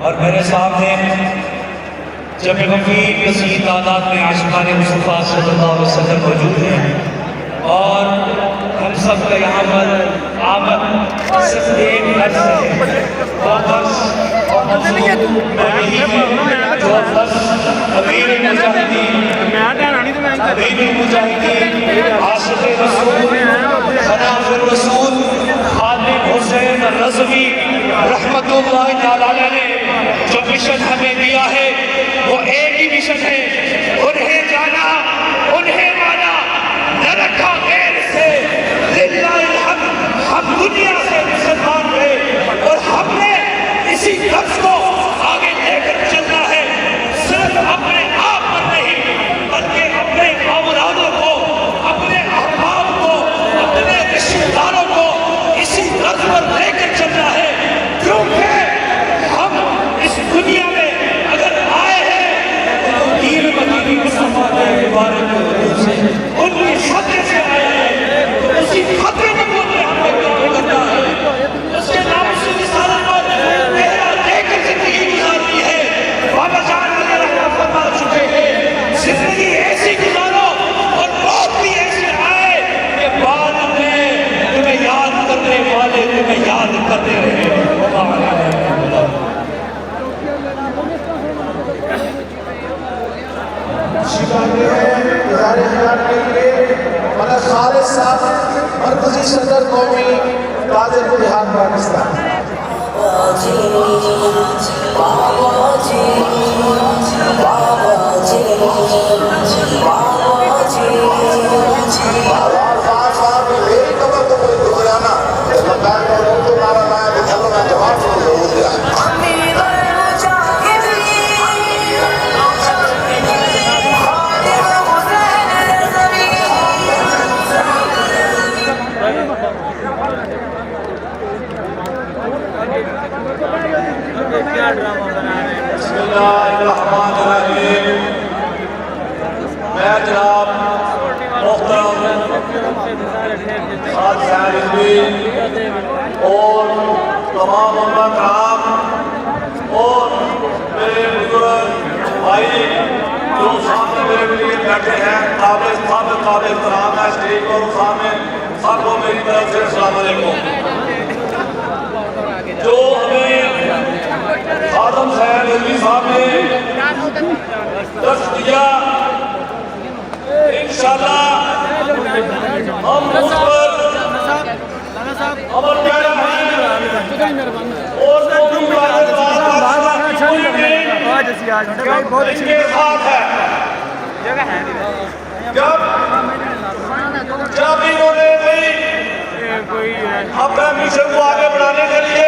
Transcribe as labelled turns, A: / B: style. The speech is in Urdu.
A: اور میرے سامنے جمع وفیر کثیر تعداد میں عاشقان مصطفیٰ صلی اللہ علیہ وسلم موجود ہیں، اور ہم سب کا یہاں پر آمد صرف ایک لفظ ہے، وہ لفظ اور موضوع میں یہی ہے جو لفظ امیر المجاہدین عاشق رسول خلاف الرسول خالد حسین رضوی رحمت اللہ تعالیٰ نے جو مشن ہمیں دیا ہے وہ ایک ہی مشن ہے، انہیں جانا، انہیں مانا، نہ رکھا غیر سے، للہ الحمد، ہم دنیا سے مسلمان ہوئے اور ہم نے اسی لفظ کو آگے لے کر چلنا ہے، صرف اپنے آپ پر نہیں بلکہ اپنے اولادوں کو، اپنے احباب کو، اپنے رشتہ داروں کو اسی لفظ پر لے کر چلنا ہے، کیونکہ ہم اس دنیا میں اگر آئے ہیں تو دین مدینی مصطفیٰ کے بارے میں سے ان کی خطرے سے آئے ہیں، تو اسی خطرے میں بولتے ہم نے کام کرنا ہے، اس کے نام سے رسالت پر پہرا دے کر زندگی گزارنی ہے۔ بابا جان علیہ رحمت فرما چکے ہیں زندگی ایسی گزارو اور موت بھی ایسے آئے کہ بعد میں تمہیں یاد کرنے والے تمہیں یاد کرتے رہے۔
B: اظہار خیال کے لیے مولانا خالد صاحب مرکزی صدر قومی قاضی اتحاد پاکستان۔
C: بسم اللہ الرحمن الرحیم۔ میں جناب محترم سعد سہیل اور تمام علماء کرام اور میرے بزرگ بھائی جو سامنے میرے لیے بیٹھے ہیں، قابل احترام ہے، اسٹیج پر سامنے سب کو میری طرف سے السلام علیکم۔ جو ہمیں خادم صاحب رضوی صاحب نے درس دیا، انشاءاللہ ہم اس پر عمل کر رہے ہیں اور قومی قائد کے ساتھ ہے۔ جب انہوں نے اپنے مشن کو آگے بڑھانے کے لیے